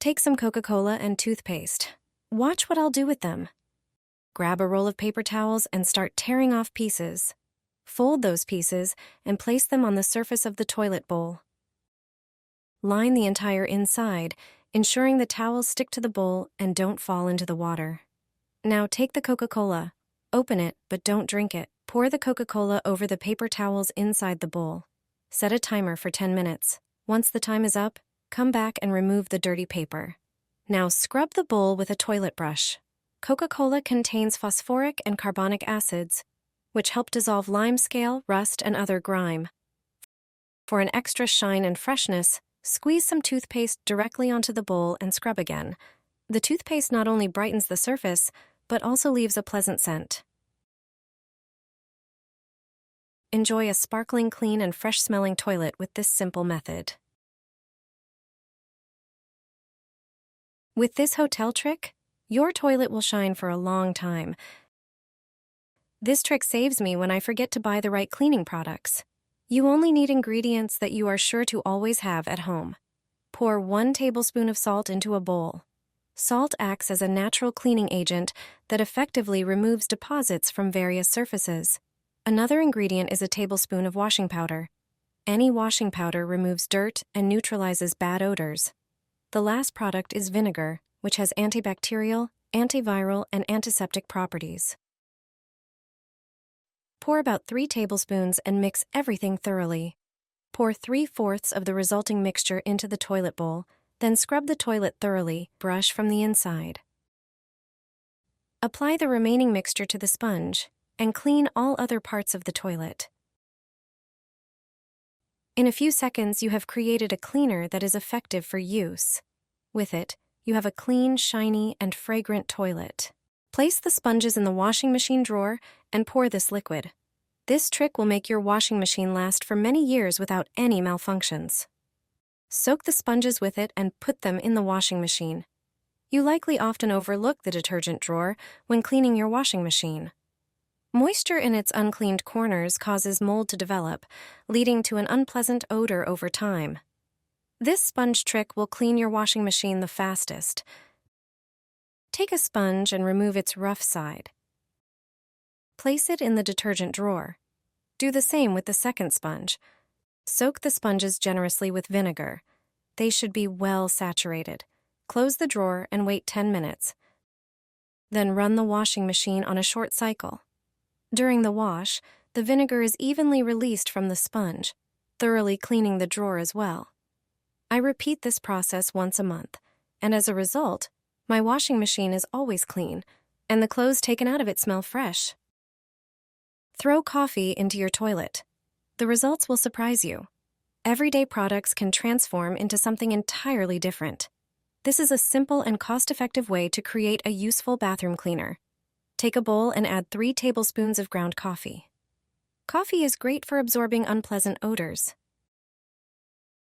Take some Coca-Cola and toothpaste. Watch what I'll do with them. Grab a roll of paper towels and start tearing off pieces. Fold those pieces and place them on the surface of the toilet bowl. Line the entire inside, ensuring the towels stick to the bowl and don't fall into the water. Now take the Coca-Cola. Open it, but don't drink it. Pour the Coca-Cola over the paper towels inside the bowl. Set a timer for 10 minutes. Once the time is up, come back and remove the dirty paper. Now scrub the bowl with a toilet brush. Coca-Cola contains phosphoric and carbonic acids, which help dissolve limescale, rust, and other grime. For an extra shine and freshness, squeeze some toothpaste directly onto the bowl and scrub again. The toothpaste not only brightens the surface, but also leaves a pleasant scent. Enjoy a sparkling clean and fresh-smelling toilet with this simple method. With this hotel trick, your toilet will shine for a long time. This trick saves me when I forget to buy the right cleaning products. You only need ingredients that you are sure to always have at home. Pour 1 tablespoon of salt into a bowl. Salt acts as a natural cleaning agent that effectively removes deposits from various surfaces. Another ingredient is a tablespoon of washing powder. Any washing powder removes dirt and neutralizes bad odors. The last product is vinegar, which has antibacterial, antiviral, and antiseptic properties. Pour about 3 tablespoons and mix everything thoroughly. Pour 3/4 of the resulting mixture into the toilet bowl, then scrub the toilet thoroughly, brush from the inside. Apply the remaining mixture to the sponge and clean all other parts of the toilet. In a few seconds, you have created a cleaner that is effective for use. With it, you have a clean, shiny, and fragrant toilet. Place the sponges in the washing machine drawer and pour this liquid. This trick will make your washing machine last for many years without any malfunctions. Soak the sponges with it and put them in the washing machine. You likely often overlook the detergent drawer when cleaning your washing machine. Moisture in its uncleaned corners causes mold to develop, leading to an unpleasant odor over time. This sponge trick will clean your washing machine the fastest. Take a sponge and remove its rough side. Place it in the detergent drawer. Do the same with the second sponge. Soak the sponges generously with vinegar. They should be well saturated. Close the drawer and wait 10 minutes. Then run the washing machine on a short cycle. During the wash, the vinegar is evenly released from the sponge, thoroughly cleaning the drawer as well. I repeat this process once a month, and as a result, my washing machine is always clean, and the clothes taken out of it smell fresh. Throw coffee into your toilet. The results will surprise you. Everyday products can transform into something entirely different. This is a simple and cost-effective way to create a useful bathroom cleaner. Take a bowl and add 3 tablespoons of ground coffee. Coffee is great for absorbing unpleasant odors.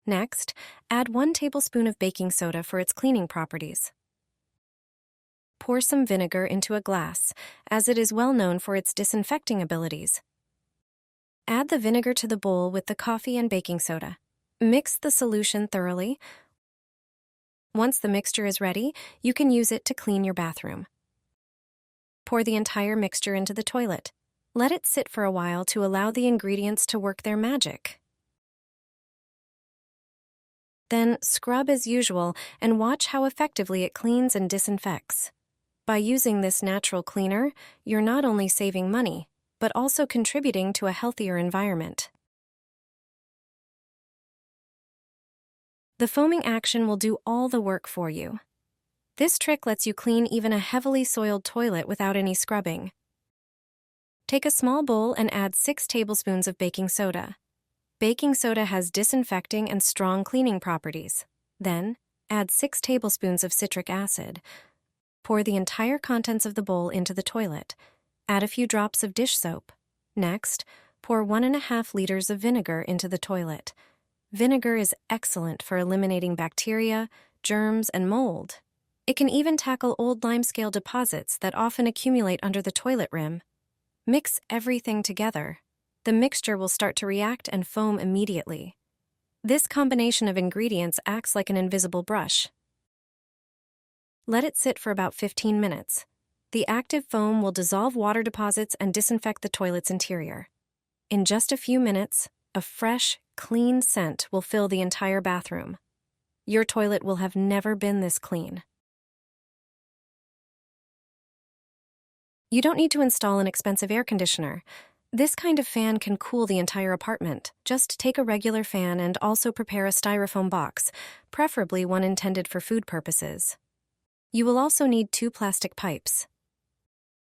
Next, add 1 tablespoon of baking soda for its cleaning properties. Pour some vinegar into a glass, as it is well known for its disinfecting abilities. Add the vinegar to the bowl with the coffee and baking soda. Mix the solution thoroughly. Once the mixture is ready, you can use it to clean your bathroom. Pour the entire mixture into the toilet. Let it sit for a while to allow the ingredients to work their magic. Then scrub as usual and watch how effectively it cleans and disinfects. By using this natural cleaner, you're not only saving money, but also contributing to a healthier environment. The foaming action will do all the work for you. This trick lets you clean even a heavily soiled toilet without any scrubbing. Take a small bowl and add 6 tablespoons of baking soda. Baking soda has disinfecting and strong cleaning properties. Then, add 6 tablespoons of citric acid. Pour the entire contents of the bowl into the toilet. Add a few drops of dish soap. Next, pour 1.5 liters of vinegar into the toilet. Vinegar is excellent for eliminating bacteria, germs, and mold. It can even tackle old limescale deposits that often accumulate under the toilet rim. Mix everything together. The mixture will start to react and foam immediately. This combination of ingredients acts like an invisible brush. Let it sit for about 15 minutes. The active foam will dissolve water deposits and disinfect the toilet's interior. In just a few minutes, a fresh, clean scent will fill the entire bathroom. Your toilet will have never been this clean. You don't need to install an expensive air conditioner. This kind of fan can cool the entire apartment. Just take a regular fan and also prepare a styrofoam box, preferably one intended for food purposes. You will also need 2 plastic pipes.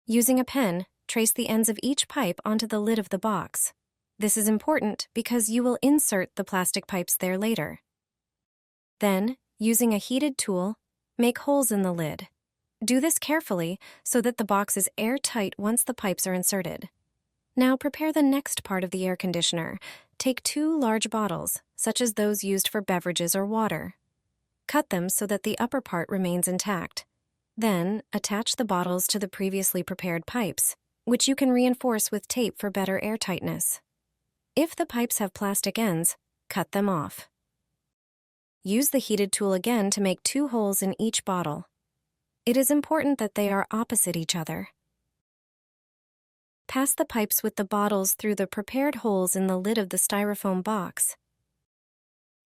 Using a pen, trace the ends of each pipe onto the lid of the box. This is important because you will insert the plastic pipes there later. Then, using a heated tool, make holes in the lid. Do this carefully so that the box is airtight once the pipes are inserted. Now prepare the next part of the air conditioner. Take 2 large bottles, such as those used for beverages or water. Cut them so that the upper part remains intact. Then, attach the bottles to the previously prepared pipes, which you can reinforce with tape for better airtightness. If the pipes have plastic ends, cut them off. Use the heated tool again to make 2 holes in each bottle. It is important that they are opposite each other. Pass the pipes with the bottles through the prepared holes in the lid of the styrofoam box.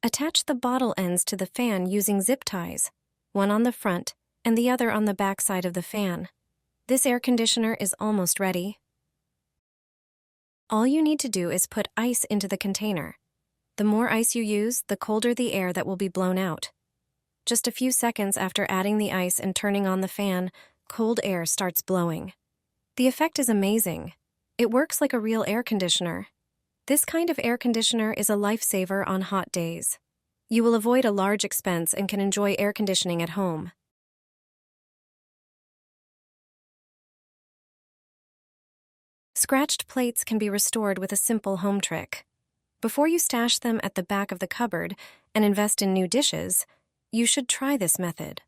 Attach the bottle ends to the fan using zip ties, one on the front and the other on the back side of the fan. This air conditioner is almost ready. All you need to do is put ice into the container. The more ice you use, the colder the air that will be blown out. Just a few seconds after adding the ice and turning on the fan, cold air starts blowing. The effect is amazing. It works like a real air conditioner. This kind of air conditioner is a lifesaver on hot days. You will avoid a large expense and can enjoy air conditioning at home. Scratched plates can be restored with a simple home trick. Before you stash them at the back of the cupboard and invest in new dishes, you should try this method.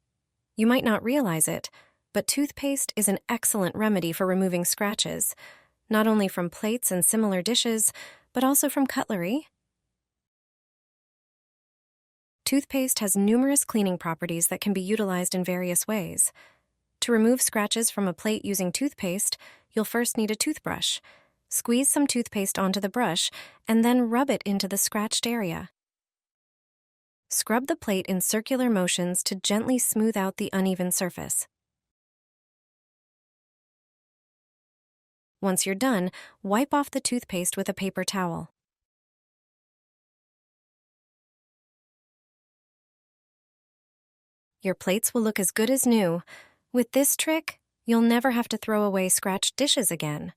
You might not realize it, but toothpaste is an excellent remedy for removing scratches, not only from plates and similar dishes, but also from cutlery. Toothpaste has numerous cleaning properties that can be utilized in various ways. To remove scratches from a plate using toothpaste, you'll first need a toothbrush. Squeeze some toothpaste onto the brush and then rub it into the scratched area. Scrub the plate in circular motions to gently smooth out the uneven surface. Once you're done, wipe off the toothpaste with a paper towel. Your plates will look as good as new. With this trick, you'll never have to throw away scratched dishes again.